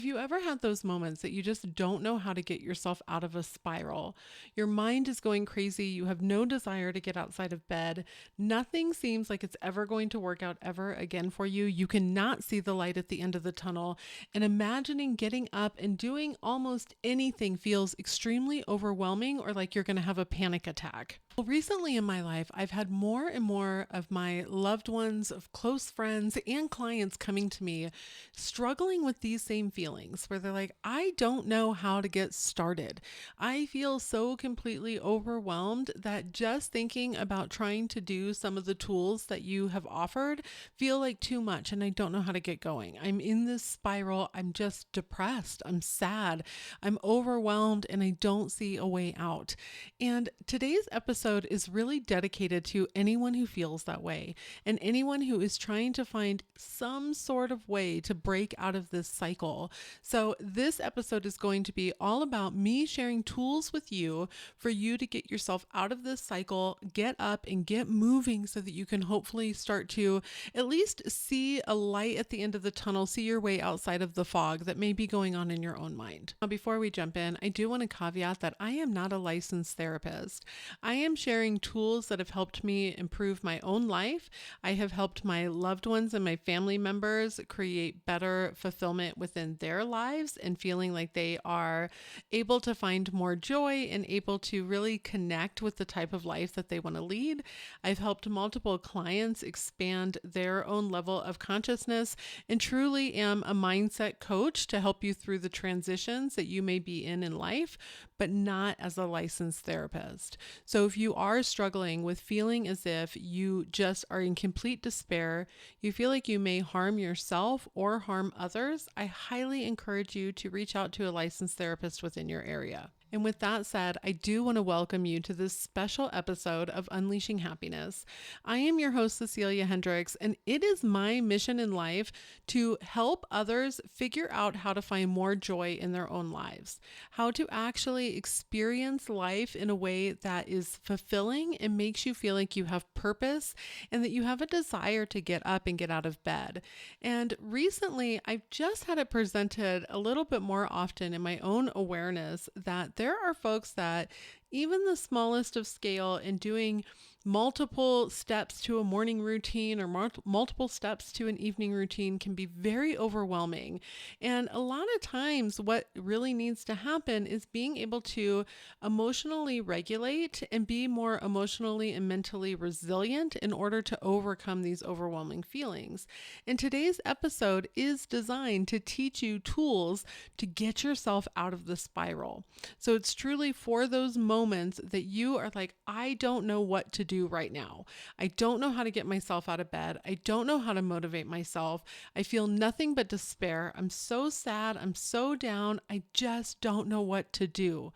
Have you ever had those moments that you just don't know how to get yourself out of a spiral? Your mind is going crazy. You have no desire to get outside of bed. Nothing seems like it's ever going to work out ever again for you. You cannot see the light at the end of the tunnel. And imagining getting up and doing almost anything feels extremely overwhelming or like you're going to have a panic attack. Well, recently in my life, I've had more and more of my loved ones, of close friends, and clients coming to me struggling with these same feelings where they're like, I don't know how to get started. I feel so completely overwhelmed that just thinking about trying to do some of the tools that you have offered feel like too much and I don't know how to get going. I'm in this spiral. I'm just depressed. I'm sad. I'm overwhelmed and I don't see a way out. And today's episode is really dedicated to anyone who feels that way and anyone who is trying to find some sort of way to break out of this cycle. So this episode is going to be all about me sharing tools with you for you to get yourself out of this cycle, get up and get moving so that you can hopefully start to at least see a light at the end of the tunnel, see your way outside of the fog that may be going on in your own mind. Now, before we jump in, I do want to caveat that I am not a licensed therapist. I am sharing tools that have helped me improve my own life. I have helped my loved ones and my family members create better fulfillment within their lives and feeling like they are able to find more joy and able to really connect with the type of life that they want to lead. I've helped multiple clients expand their own level of consciousness and truly am a mindset coach to help you through the transitions that you may be in life, but not as a licensed therapist. So if you are struggling with feeling as if you just are in complete despair, you feel like you may harm yourself or harm others, I highly encourage you to reach out to a licensed therapist within your area. And with that said, I do want to welcome you to this special episode of Unleashing Happiness. I am your host, Cecilia Hendricks, and it is my mission in life to help others figure out how to find more joy in their own lives, how to actually experience life in a way that is fulfilling and makes you feel like you have purpose and that you have a desire to get up and get out of bed. And recently, I've just had it presented a little bit more often in my own awareness that there are folks that even the smallest of scale in doing multiple steps to a morning routine or multiple steps to an evening routine can be very overwhelming. And a lot of times what really needs to happen is being able to emotionally regulate and be more emotionally and mentally resilient in order to overcome these overwhelming feelings. And today's episode is designed to teach you tools to get yourself out of the spiral. So it's truly for those moments that you are like, I don't know what to do right now. I don't know how to get myself out of bed. I don't know how to motivate myself. I feel nothing but despair. I'm so sad. I'm so down. I just don't know what to do.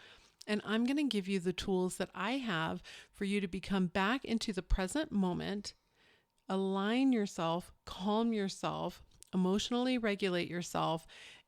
And I'm going to give you the tools that I have for you to become back into the present moment, align yourself, calm yourself, emotionally regulate yourself,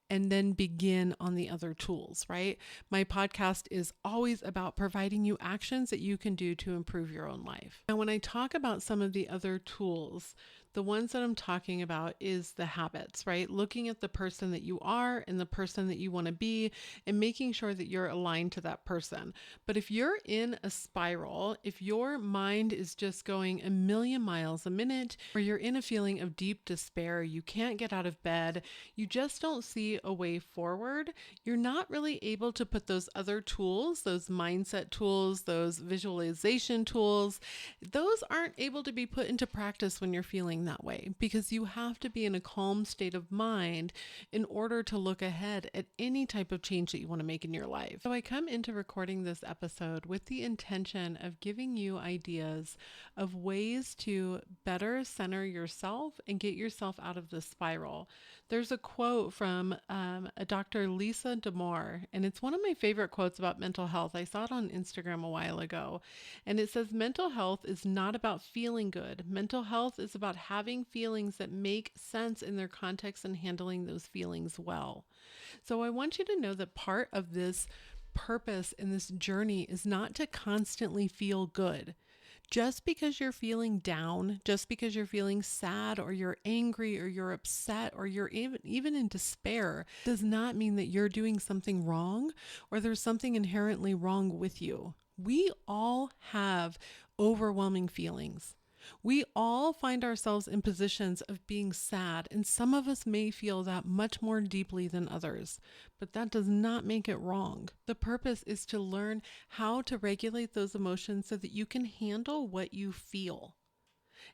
and then begin on the other tools, right? My podcast is always about providing you actions that you can do to improve your own life. Now, when I talk about some of the other tools, the ones that I'm talking about is the habits, right? Looking at the person that you are and the person that you want to be and making sure that you're aligned to that person. But if you're in a spiral, if your mind is just going a million miles a minute, or you're in a feeling of deep despair, you can't get out of bed, you just don't see a way forward, you're not really able to put those other tools, those mindset tools, those visualization tools, those aren't able to be put into practice when you're feeling that way, because you have to be in a calm state of mind in order to look ahead at any type of change that you want to make in your life. So I come into recording this episode with the intention of giving you ideas of ways to better center yourself and get yourself out of the spiral. There's a quote from a Dr. Lisa D'Amour, and it's one of my favorite quotes about mental health. I saw it on Instagram a while ago, and it says, mental health is not about feeling good. Mental health is about having feelings that make sense in their context and handling those feelings well. So I want you to know that part of this purpose in this journey is not to constantly feel good. Just because you're feeling down, just because you're feeling sad or you're angry or you're upset or you're even in despair does not mean that you're doing something wrong or there's something inherently wrong with you. We all have overwhelming feelings. We all find ourselves in positions of being sad, and some of us may feel that much more deeply than others, but that does not make it wrong. The purpose is to learn how to regulate those emotions so that you can handle what you feel.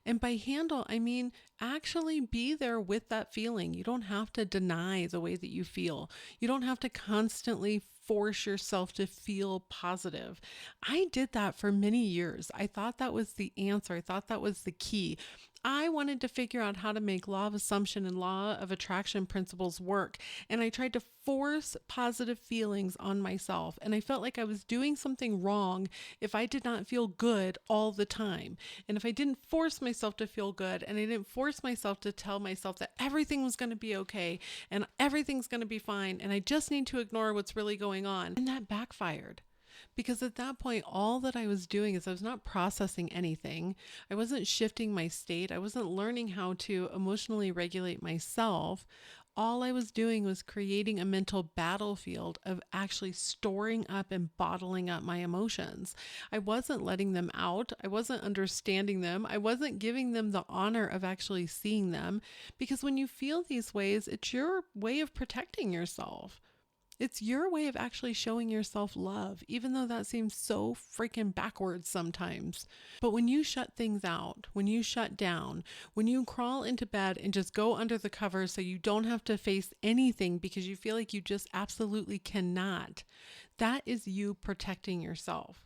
And by handle, I mean actually be there with that feeling. You don't have to deny the way that you feel. You don't have to constantly force yourself to feel positive. I did that for many years. I thought that was the answer. I thought that was the key. I wanted to figure out how to make law of assumption and law of attraction principles work. And I tried to force positive feelings on myself. And I felt like I was doing something wrong if I did not feel good all the time. And if I didn't force myself to feel good and I didn't force myself to tell myself that everything was going to be okay and everything's going to be fine and I just need to ignore what's really going on. And that backfired. Because at that point, all that I was doing is I was not processing anything. I wasn't shifting my state. I wasn't learning how to emotionally regulate myself. All I was doing was creating a mental battlefield of actually storing up and bottling up my emotions. I wasn't letting them out. I wasn't understanding them. I wasn't giving them the honor of actually seeing them. Because when you feel these ways, it's your way of protecting yourself. It's your way of actually showing yourself love, even though that seems so freaking backwards sometimes. But when you shut things out, when you shut down, when you crawl into bed and just go under the covers so you don't have to face anything because you feel like you just absolutely cannot, that is you protecting yourself.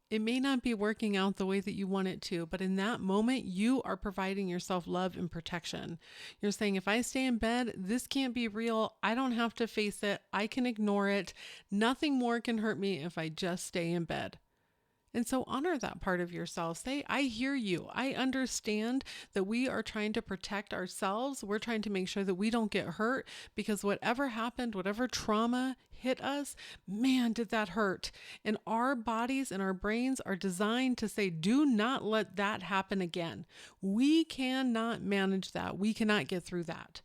It may not be working out the way that you want it to, but in that moment, you are providing yourself love and protection. You're saying, if I stay in bed, this can't be real. I don't have to face it. I can ignore it. Nothing more can hurt me if I just stay in bed. And so honor that part of yourself. Say, I hear you. I understand that we are trying to protect ourselves. We're trying to make sure that we don't get hurt because whatever happened, whatever trauma hit us, man, did that hurt. And our bodies and our brains are designed to say, do not let that happen again. We cannot manage that. We cannot get through that.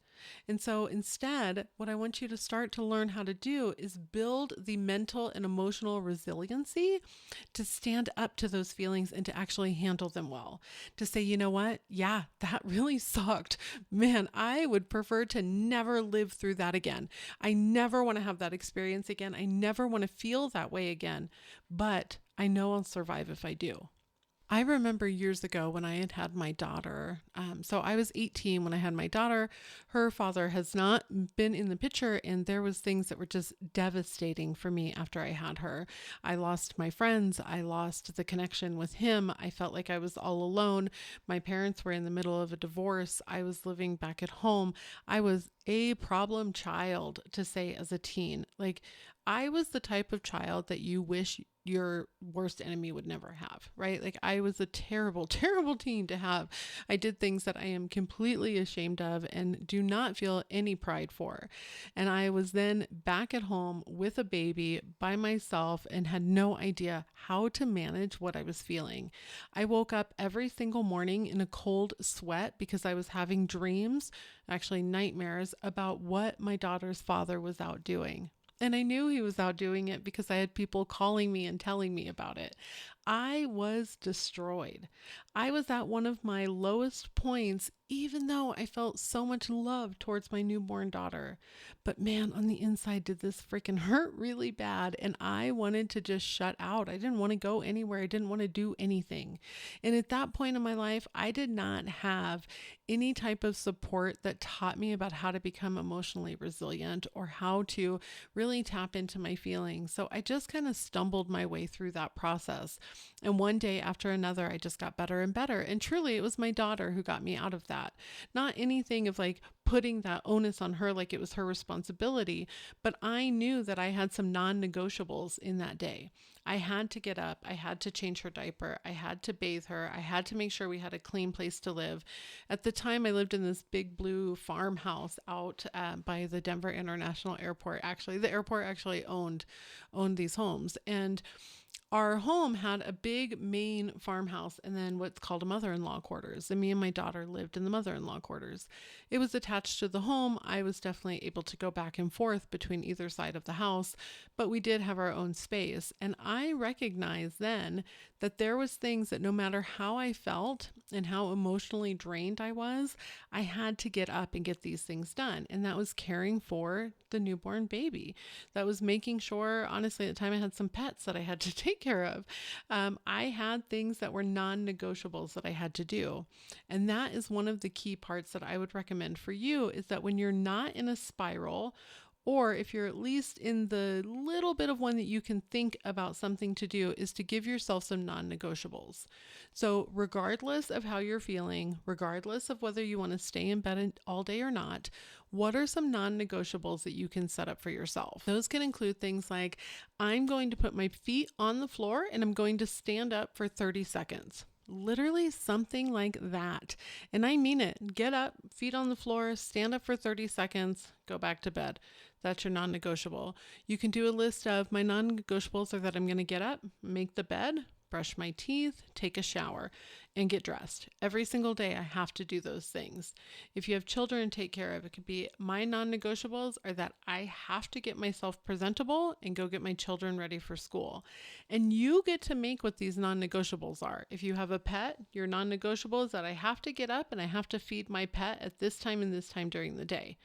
And so instead, what I want you to start to learn how to do is build the mental and emotional resiliency to stand up to those feelings and to actually handle them well. To say, you know what? Yeah, that really sucked. Man, I would prefer to never live through that again. I never want to have that experience again. I never want to feel that way again. But I know I'll survive if I do. I remember years ago when I had had my daughter. So I was 18 when I had my daughter. Her father has not been in the picture, and there was things that were just devastating for me after I had her. I lost my friends. I lost the connection with him. I felt like I was all alone. My parents were in the middle of a divorce. I was living back at home. I was a problem child, to say, as a teen. Like, I was the type of child that you wish your worst enemy would never have, right? Like, I was a terrible, terrible teen to have. I did things that I am completely ashamed of and do not feel any pride for. And I was then back at home with a baby by myself and had no idea how to manage what I was feeling. I woke up every single morning in a cold sweat because I was having dreams, actually nightmares, about what my daughter's father was out doing. And I knew he was out doing it because I had people calling me and telling me about it. I was destroyed. I was at one of my lowest points, even though I felt so much love towards my newborn daughter. But man, on the inside, did this freaking hurt really bad. And I wanted to just shut out. I didn't want to go anywhere. I didn't want to do anything. And at that point in my life, I did not have any type of support that taught me about how to become emotionally resilient or how to really tap into my feelings. So I just kind of stumbled my way through that process. And one day after another, I just got better and better. And truly, it was my daughter who got me out of that. Not anything of like putting that onus on her like it was her responsibility, but I knew that I had some non-negotiables in that day. I had to get up. I had to change her diaper. I had to bathe her. I had to make sure we had a clean place to live. At the time, I lived in this big blue farmhouse out by the Denver International Airport. Actually, the airport actually owned these homes. And Our home had a big main farmhouse and then what's called a mother-in-law quarters. And me and my daughter lived in the mother-in-law quarters. It was attached to the home. I was definitely able to go back and forth between either side of the house, but we did have our own space. And I recognized then that there was things that no matter how I felt and how emotionally drained I was, I had to get up and get these things done. And that was caring for the newborn baby. That was making sure, honestly, at the time I had some pets that I had to take care of. I had things that were non-negotiables that I had to do. And that is one of the key parts that I would recommend for you is that when you're not in a spiral, or if you're at least in the little bit of one that you can think about something to do, is to give yourself some non-negotiables. So regardless of how you're feeling, regardless of whether you want to stay in bed all day or not, what are some non-negotiables that you can set up for yourself? Those can include things like, I'm going to put my feet on the floor and I'm going to stand up for 30 seconds. Literally something like that. And I mean it. Get up, feet on the floor, stand up for 30 seconds, go back to bed. That's your non-negotiable. You can do a list of my non-negotiables are that I'm going to get up, make the bed, brush my teeth, take a shower, and get dressed. Every single day I have to do those things. If you have children to take care of, it could be my non-negotiables are that I have to get myself presentable and go get my children ready for school. And you get to make what these non-negotiables are. If you have a pet, your non-negotiable is that I have to get up and I have to feed my pet at this time and this time during the day.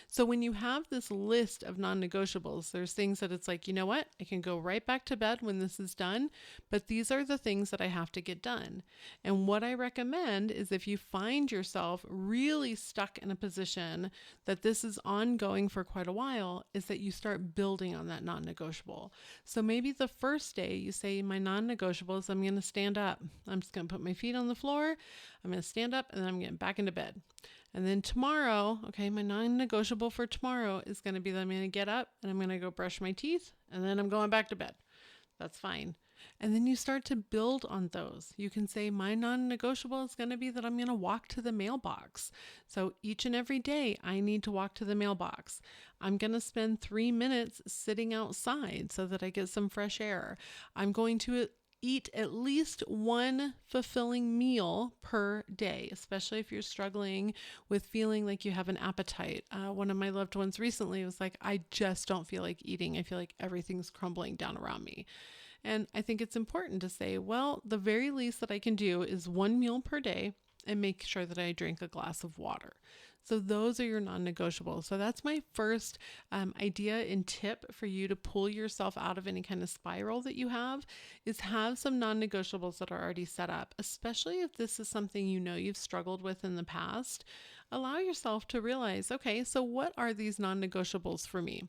So when you have this list of non-negotiables, there's things that it's like, you know what? I can go right back to bed when this is done, but these are the things that I have to get done. And what I recommend is if you find yourself really stuck in a position that this is ongoing for quite a while, is that you start building on that non-negotiable. So maybe the first day you say, my non-negotiables, I'm going to stand up. I'm just going to put my feet on the floor. I'm going to stand up and then I'm getting back into bed. And then tomorrow, okay, my non-negotiable for tomorrow is going to be that I'm going to get up and I'm going to go brush my teeth and then I'm going back to bed. That's fine. And then you start to build on those. You can say my non-negotiable is going to be that I'm going to walk to the mailbox. So each and every day I need to walk to the mailbox. I'm going to spend 3 minutes sitting outside so that I get some fresh air. I'm going to eat at least one fulfilling meal per day, especially if you're struggling with feeling like you have an appetite. One of my loved ones recently was like, I just don't feel like eating. I feel like everything's crumbling down around me. And I think it's important to say, well, the very least that I can do is one meal per day and make sure that I drink a glass of water. So those are your non-negotiables. So that's my first idea and tip for you to pull yourself out of any kind of spiral that you have some non-negotiables that are already set up, especially if this is something you know you've struggled with in the past. Allow yourself to realize, okay, so what are these non-negotiables for me?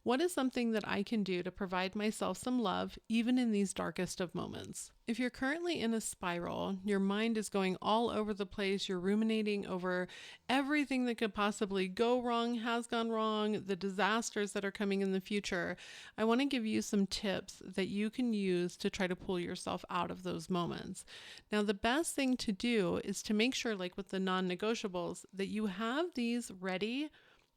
What is something that I can do to provide myself some love even in these darkest of moments? If you're currently in a spiral, your mind is going all over the place, you're ruminating over everything that could possibly go wrong, has gone wrong, the disasters that are coming in the future, I want to give you some tips that you can use to try to pull yourself out of those moments. Now, the best thing to do is to make sure, like with the non-negotiables, that you have these ready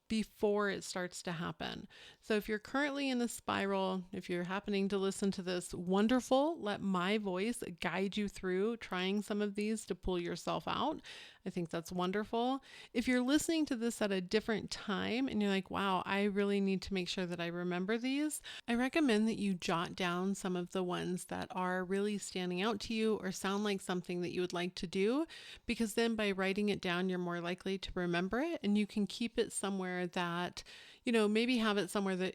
before it starts to happen. So if you're currently in a spiral, if you're happening to listen to this, wonderful. Let my voice guide you through trying some of these to pull yourself out. I think that's wonderful. If you're listening to this at a different time and you're like, wow, I really need to make sure that I remember these, I recommend that you jot down some of the ones that are really standing out to you or sound like something that you would like to do, because then by writing it down, you're more likely to remember it and you can keep it somewhere that, maybe have it somewhere that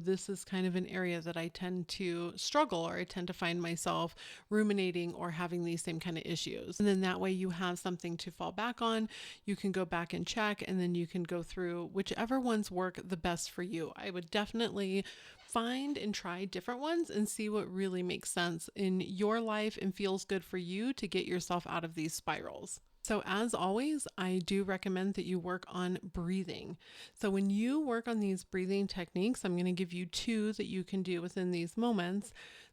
this is kind of an area that I tend to struggle or I tend to find myself ruminating or having these same kind of issues. And then that way you have something to fall back on. You can go back and check, and then you can go through whichever ones work the best for you. I would definitely find and try different ones and see what really makes sense in your life and feels good for you to get yourself out of these spirals. So as always, I do recommend that you work on breathing. So when you work on these breathing techniques, I'm going to give you 2 that you can do within these moments.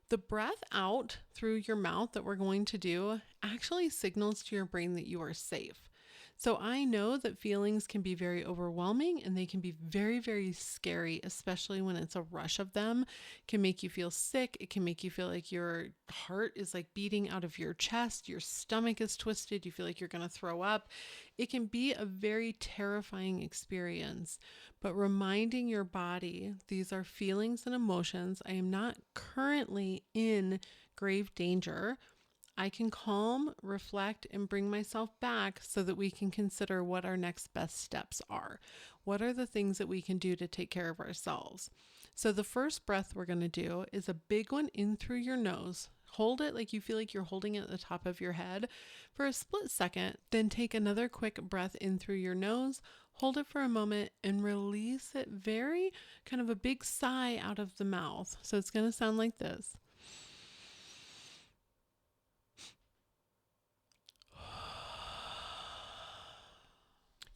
The breath out through your mouth that we're going to do actually signals to your brain that you are safe. So I know that feelings can be very overwhelming and they can be very, very scary, especially when it's a rush of them. It can make you feel sick. It can make you feel like your heart is like beating out of your chest. Your stomach is twisted. You feel like you're going to throw up. It can be a very terrifying experience, but reminding your body, these are feelings and emotions. I am not currently in grave danger. I can calm, reflect, and bring myself back so that we can consider what our next best steps are. What are the things that we can do to take care of ourselves? So, the first breath we're going to do is a big one in through your nose. Hold it like you feel like you're holding it at the top of your head for a split second. Then take another quick breath in through your nose. Hold it for a moment and release it very kind of a big sigh out of the mouth. So, it's going to sound like this.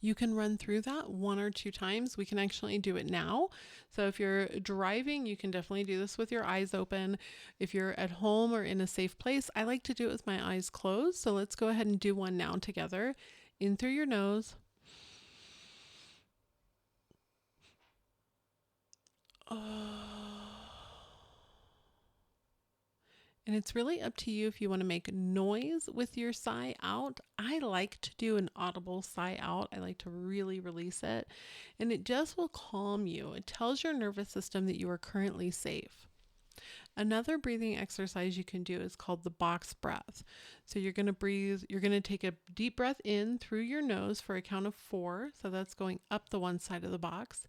You can run through that 1 or 2 times. We can actually do it now. So if you're driving, you can definitely do this with your eyes open. If you're at home or in a safe place, I like to do it with my eyes closed. So let's go ahead and do one now together. In through your nose. And it's really up to you if you want to make noise with your sigh out. I like to do an audible sigh out. I like to really release it. And it just will calm you. It tells your nervous system that you are currently safe. Another breathing exercise you can do is called the box breath. So you're going to breathe, you're going to take a deep breath in through your nose for a count of 4. So that's going up the one side of the box.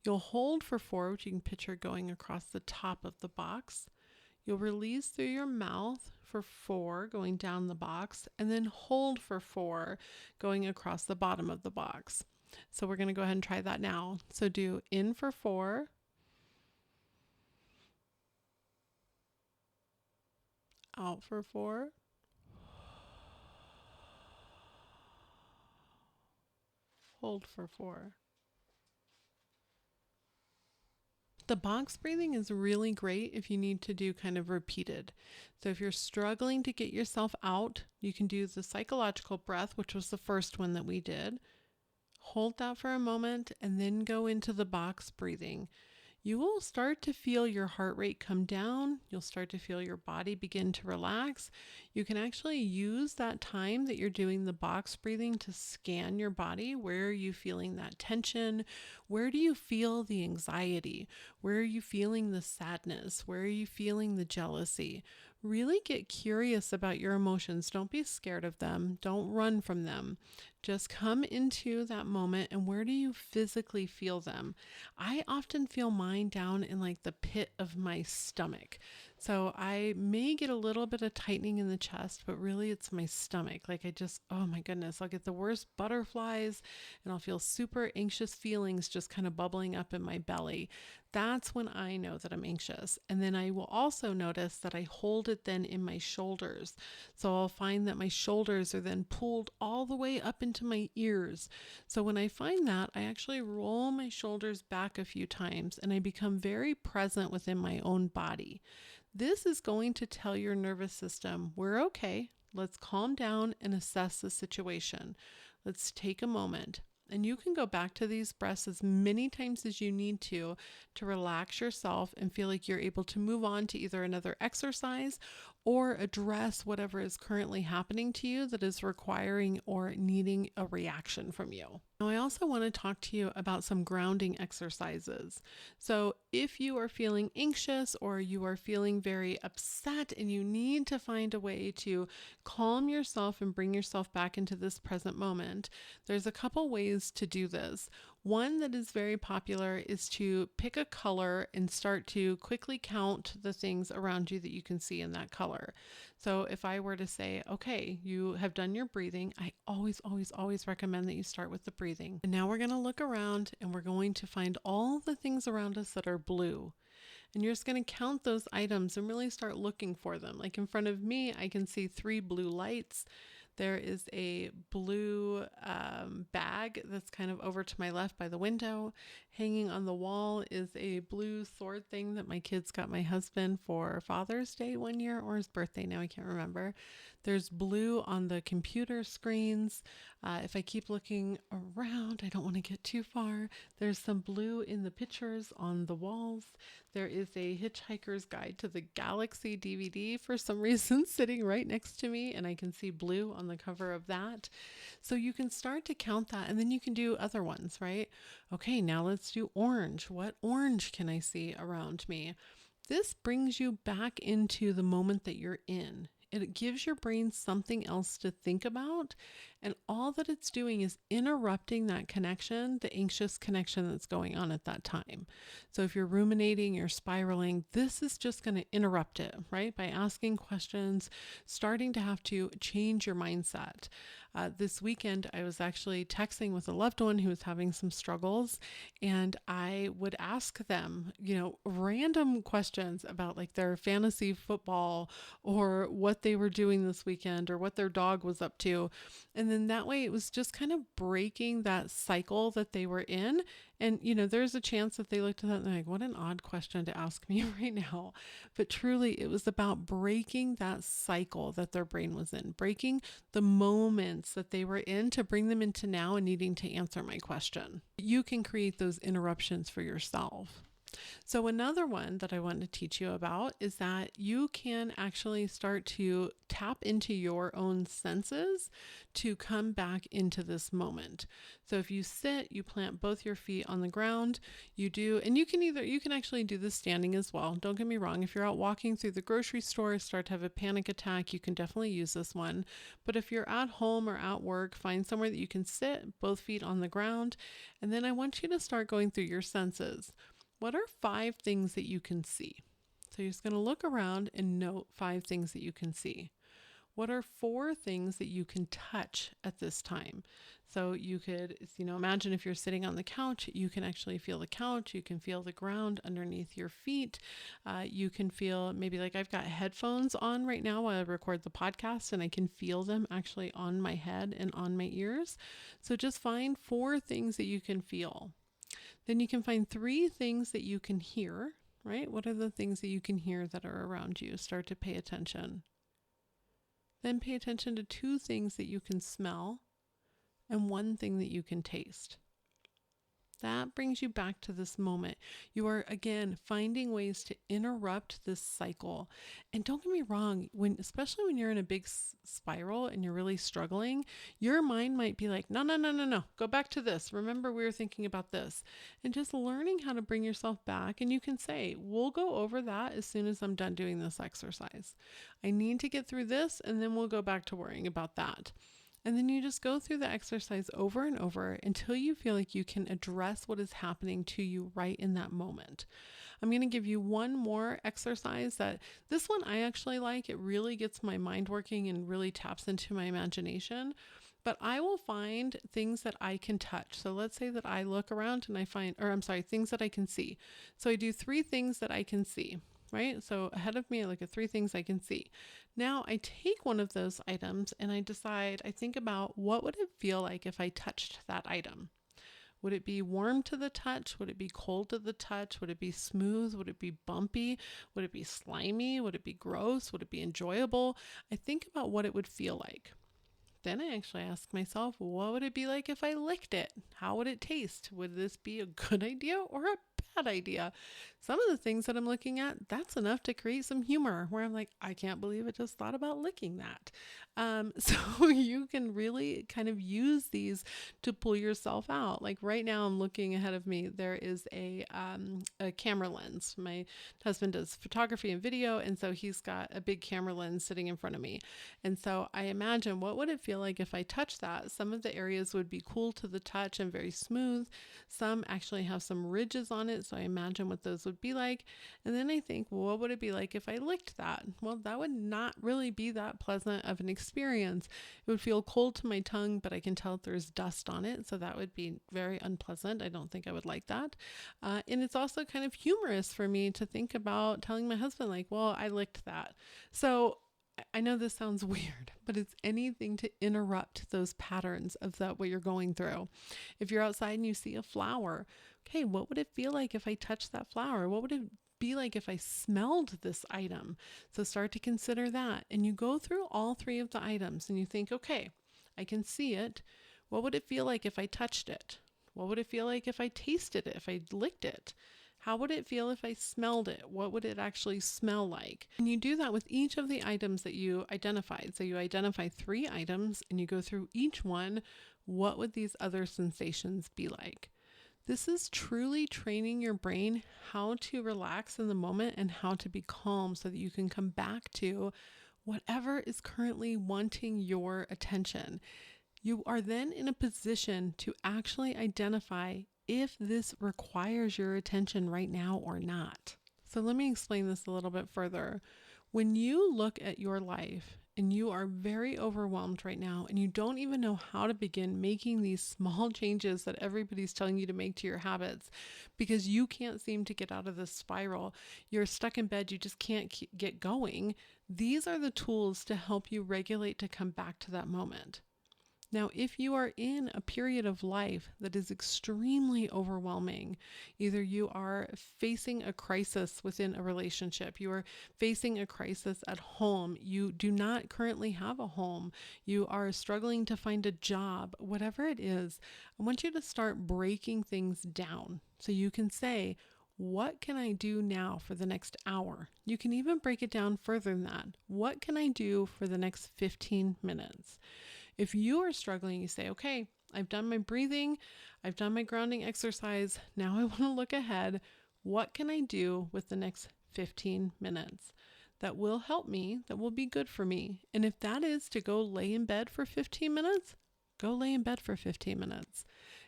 You'll hold for 4, which you can picture going across the top of the box. You'll release through your mouth for 4, going down the box, and then hold for 4, going across the bottom of the box. So we're going to go ahead and try that now. So do in for 4, out for 4, hold for 4. The box breathing is really great if you need to do kind of repeated. So if you're struggling to get yourself out, you can do the psychological breath, which was the first one that we did. Hold that for a moment and then go into the box breathing. You will start to feel your heart rate come down. You'll start to feel your body begin to relax. You can actually use that time that you're doing the box breathing to scan your body. Where are you feeling that tension? Where do you feel the anxiety? Where are you feeling the sadness? Where are you feeling the jealousy? Really get curious about your emotions. Don't be scared of them. Don't run from them. Just come into that moment and where do you physically feel them? I often feel mine down in like the pit of my stomach. So I may get a little bit of tightening in the chest, but really it's my stomach. Like oh my goodness, I'll get the worst butterflies and I'll feel super anxious feelings just kind of bubbling up in my belly. That's when I know that I'm anxious. And then I will also notice that I hold it then in my shoulders. So I'll find that my shoulders are then pulled all the way up into my ears. So when I find that, I actually roll my shoulders back a few times and I become very present within my own body. This is going to tell your nervous system, we're okay. Let's calm down and assess the situation. Let's take a moment. And you can go back to these breaths as many times as you need to relax yourself and feel like you're able to move on to either another exercise or address whatever is currently happening to you that is requiring or needing a reaction from you. Now, I also want to talk to you about some grounding exercises. So if you are feeling anxious or you are feeling very upset and you need to find a way to calm yourself and bring yourself back into this present moment, there's a couple ways to do this. One that is very popular is to pick a color and start to quickly count the things around you that you can see in that color. So if I were to say, okay, you have done your breathing, I always recommend that you start with the breathing. And now we're going to look around and we're going to find all the things around us that are blue. And you're just going to count those items and really start looking for them. Like in front of me, I can see 3 blue lights. There is a blue bag that's kind of over to my left by the window. Hanging on the wall is a blue sword thing that my kids got my husband for Father's Day one year, or his birthday now, I can't remember. There's blue on the computer screens. If I keep looking around, I don't want to get too far. There's some blue in the pictures on the walls. There is a Hitchhiker's Guide to the Galaxy DVD for some reason sitting right next to me, and I can see blue on the cover of that. So you can start to count that, and then you can do other ones, right? Okay, now let's do orange. What orange can I see around me? This brings you back into the moment that you're in. It gives your brain something else to think about. And all that it's doing is interrupting that connection, the anxious connection that's going on at that time. So if you're ruminating, you're spiraling, this is just going to interrupt it, right? By asking questions, starting to have to change your mindset. This weekend, I was actually texting with a loved one who was having some struggles, and I would ask them, random questions about like their fantasy football or what they were doing this weekend or what their dog was up to. And then that way it was just kind of breaking that cycle that they were in. And, there's a chance that they looked at that and they're like, what an odd question to ask me right now. But truly, it was about breaking that cycle that their brain was in, breaking the moments that they were in to bring them into now and needing to answer my question. You can create those interruptions for yourself. So another one that I want to teach you about is that you can actually start to tap into your own senses to come back into this moment. So if you sit, you plant both your feet on the ground, and you can actually do this standing as well. Don't get me wrong. If you're out walking through the grocery store, start to have a panic attack, you can definitely use this one. But if you're at home or at work, find somewhere that you can sit, both feet on the ground. And then I want you to start going through your senses. What are 5 things that you can see? So you're just going to look around and note 5 things that you can see. What are 4 things that you can touch at this time? So you could, imagine if you're sitting on the couch, you can actually feel the couch. You can feel the ground underneath your feet. You can feel maybe like I've got headphones on right now while I record the podcast, and I can feel them actually on my head and on my ears. So just find 4 things that you can feel. Then you can find 3 things that you can hear, right? What are the things that you can hear that are around you? Start to pay attention. Then pay attention to 2 things that you can smell and 1 thing that you can taste. That brings you back to this moment. You are, again, finding ways to interrupt this cycle. And don't get me wrong, especially when you're in a big spiral and you're really struggling, your mind might be like, no, go back to this. Remember, we were thinking about this. And just learning how to bring yourself back. And you can say, we'll go over that as soon as I'm done doing this exercise. I need to get through this, and then we'll go back to worrying about that. And then you just go through the exercise over and over until you feel like you can address what is happening to you right in that moment. I'm going to give you one more exercise that this one I actually like. It really gets my mind working and really taps into my imagination. But I will find things that I can touch. So let's say that I look around and things that I can see. So I do 3 things that I can see. Right? So ahead of me, I look at 3 things I can see. Now I take one of those items and I think about what would it feel like if I touched that item? Would it be warm to the touch? Would it be cold to the touch? Would it be smooth? Would it be bumpy? Would it be slimy? Would it be gross? Would it be enjoyable? I think about what it would feel like. Then I actually ask myself, what would it be like if I licked it? How would it taste? Would this be a good idea or a bad idea? Some of the things that I'm looking at, that's enough to create some humor where I'm like, I can't believe I just thought about licking that. So you can really kind of use these to pull yourself out. Like right now I'm looking ahead of me, there is a camera lens. My husband does photography and video, and so he's got a big camera lens sitting in front of me. And so I imagine, what would it feel like if I touched that? Some of the areas would be cool to the touch and very smooth. Some actually have some ridges on it, so I imagine what those would be like. And then I think, well, what would it be like if I licked that? Well, that would not really be that pleasant of an experience. It would feel cold to my tongue, but I can tell there's dust on it, so that would be very unpleasant. I don't think I would like that. And it's also kind of humorous for me to think about telling my husband, like, well, I licked that. So I know this sounds weird, but it's anything to interrupt those patterns of what you're going through. If you're outside and you see a flower, okay, what would it feel like if I touched that flower? What would it be like if I smelled this item? So start to consider that. And you go through all three of the items and you think, okay, I can see it. What would it feel like if I touched it? What would it feel like if I tasted it, if I licked it? How would it feel if I smelled it? What would it actually smell like? And you do that with each of the items that you identified. So you identify 3 items and you go through each one. What would these other sensations be like? This is truly training your brain how to relax in the moment and how to be calm so that you can come back to whatever is currently wanting your attention. You are then in a position to actually identify if this requires your attention right now or not. So let me explain this a little bit further. When you look at your life and you are very overwhelmed right now and you don't even know how to begin making these small changes that everybody's telling you to make to your habits because you can't seem to get out of this spiral, you're stuck in bed, you just can't get going, these are the tools to help you regulate to come back to that moment. Now, if you are in a period of life that is extremely overwhelming, either you are facing a crisis within a relationship, you are facing a crisis at home, you do not currently have a home, you are struggling to find a job, whatever it is, I want you to start breaking things down so you can say, what can I do now for the next hour? You can even break it down further than that. What can I do for the next 15 minutes? If you are struggling, you say, okay, I've done my breathing, I've done my grounding exercise. Now I want to look ahead. What can I do with the next 15 minutes that will help me, that will be good for me? And if that is to go lay in bed for 15 minutes, go lay in bed for 15 minutes.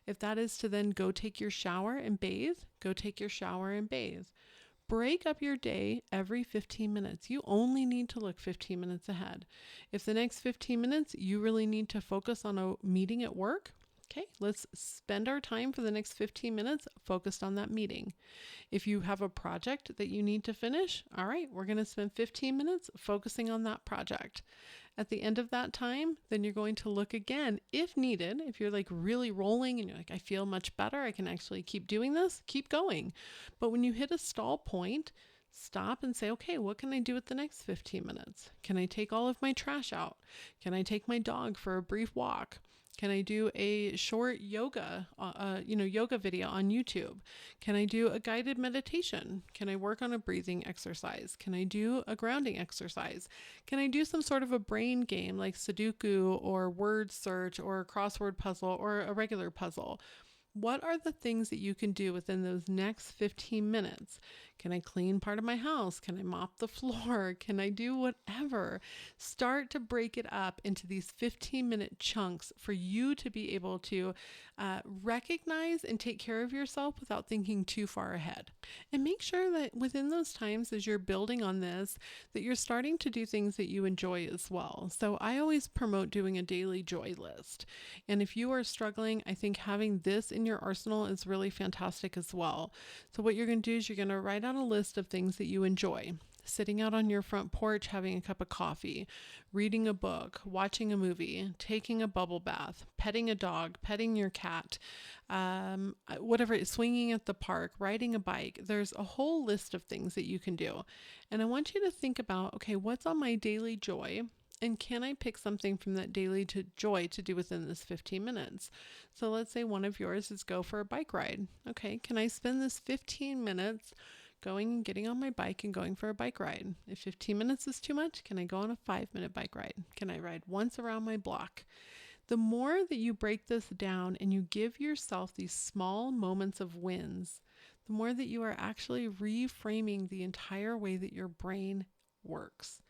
If that is to then go take your shower and bathe, go take your shower and bathe. Break up your day every 15 minutes. You only need to look 15 minutes ahead. If the next 15 minutes you really need to focus on a meeting at work, okay, let's spend our time for the next 15 minutes focused on that meeting. If you have a project that you need to finish, all right, we're going to spend 15 minutes focusing on that project. At the end of that time, then you're going to look again, if needed. If you're like really rolling and you're like, I feel much better, I can actually keep doing this, keep going. But when you hit a stall point, stop and say, okay, what can I do with the next 15 minutes? Can I take all of my trash out? Can I take my dog for a brief walk? Can I do a short yoga video on YouTube? Can I do a guided meditation? Can I work on a breathing exercise? Can I do a grounding exercise? Can I do some sort of a brain game like Sudoku or word search or a crossword puzzle or a regular puzzle? What are the things that you can do within those next 15 minutes? Can I clean part of my house? Can I mop the floor? Can I do whatever? Start to break it up into these 15-minute chunks for you to be able to recognize and take care of yourself without thinking too far ahead. And make sure that within those times as you're building on this, that you're starting to do things that you enjoy as well. So I always promote doing a daily joy list. And if you are struggling, I think having this in your arsenal is really fantastic as well. So what you're going to do is you're going to write out a list of things that you enjoy. Sitting out on your front porch, having a cup of coffee, reading a book, watching a movie, taking a bubble bath, petting a dog, petting your cat, whatever, swinging at the park, riding a bike. There's a whole list of things that you can do. And I want you to think about, okay, what's on my daily joy? And can I pick something from that daily joy to do within this 15 minutes? So let's say one of yours is go for a bike ride. Okay, can I spend this 15 minutes going and getting on my bike and going for a bike ride? If 15 minutes is too much, can I go on a 5-minute bike ride? Can I ride once around my block? The more that you break this down and you give yourself these small moments of wins, the more that you are actually reframing the entire way that your brain works.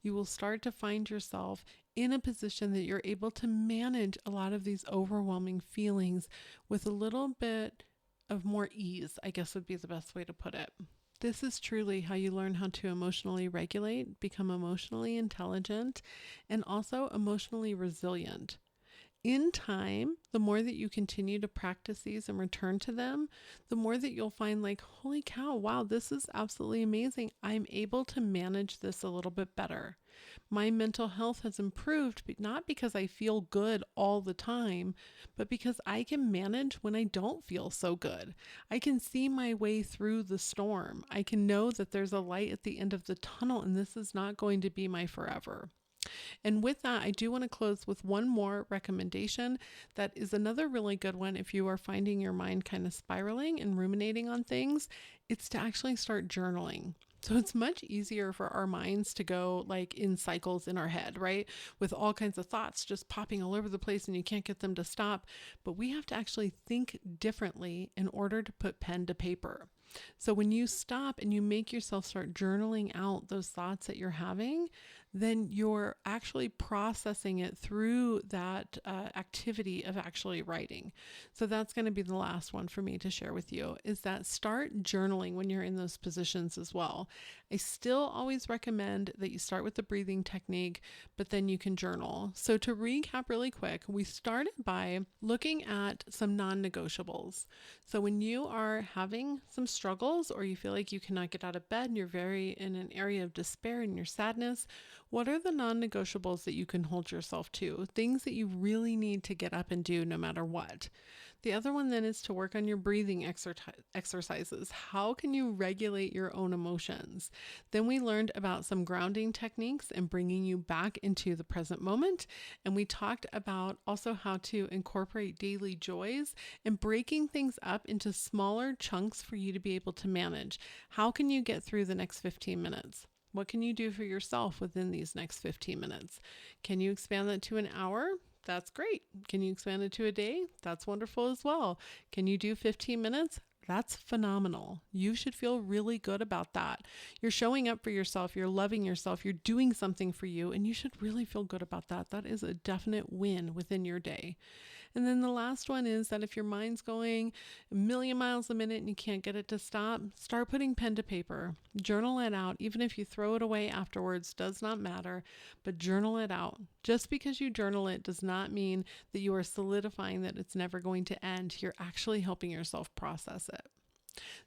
You will start to find yourself in a position that you're able to manage a lot of these overwhelming feelings with a little bit of more ease, I guess would be the best way to put it. This is truly how you learn how to emotionally regulate, become emotionally intelligent, and also emotionally resilient. In time, the more that you continue to practice these and return to them, the more that you'll find like, holy cow, wow, this is absolutely amazing. I'm able to manage this a little bit better. My mental health has improved, but not because I feel good all the time, but because I can manage when I don't feel so good. I can see my way through the storm. I can know that there's a light at the end of the tunnel and this is not going to be my forever. And with that, I do want to close with one more recommendation that is another really good one if you are finding your mind kind of spiraling and ruminating on things. It's to actually start journaling. So it's much easier for our minds to go like in cycles in our head, right? With all kinds of thoughts just popping all over the place and you can't get them to stop. But we have to actually think differently in order to put pen to paper. So when you stop and you make yourself start journaling out those thoughts that you're having, then you're actually processing it through that activity of actually writing. So that's going to be the last one for me to share with you, is that start journaling when you're in those positions as well. I still always recommend that you start with the breathing technique, but then you can journal. So to recap really quick, we started by looking at some non-negotiables. So when you are having some struggles or you feel like you cannot get out of bed and you're very in an area of despair and your sadness, what are the non-negotiables that you can hold yourself to? Things that you really need to get up and do no matter what. The other one then is to work on your breathing exercises. How can you regulate your own emotions? Then we learned about some grounding techniques and bringing you back into the present moment. And we talked about also how to incorporate daily joys and breaking things up into smaller chunks for you to be able to manage. How can you get through the next 15 minutes? What can you do for yourself within these next 15 minutes? Can you expand that to an hour? That's great. Can you expand it to a day? That's wonderful as well. Can you do 15 minutes? That's phenomenal. You should feel really good about that. You're showing up for yourself. You're loving yourself. You're doing something for you, and you should really feel good about that. That is a definite win within your day. And then the last one is that if your mind's going a million miles a minute and you can't get it to stop, start putting pen to paper. Journal it out. Even if you throw it away afterwards, does not matter, but journal it out. Just because you journal it does not mean that you are solidifying that it's never going to end. You're actually helping yourself process it.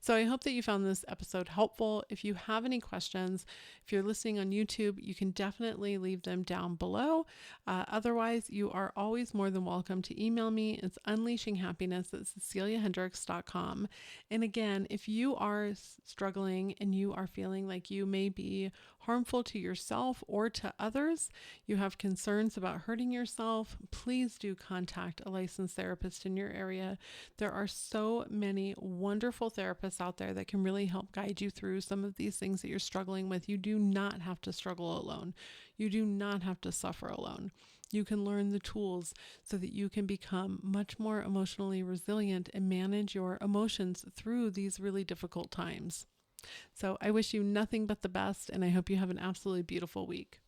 So I hope that you found this episode helpful. If you have any questions, if you're listening on YouTube, you can definitely leave them down below. Otherwise, you are always more than welcome to email me. It's unleashinghappiness@ceciliahendricks.com. And again, if you are struggling and you are feeling like you may be harmful to yourself or to others, you have concerns about hurting yourself, please do contact a licensed therapist in your area. There are so many wonderful therapists out there that can really help guide you through some of these things that you're struggling with. You do not have to struggle alone. You do not have to suffer alone. You can learn the tools so that you can become much more emotionally resilient and manage your emotions through these really difficult times. So I wish you nothing but the best, and I hope you have an absolutely beautiful week.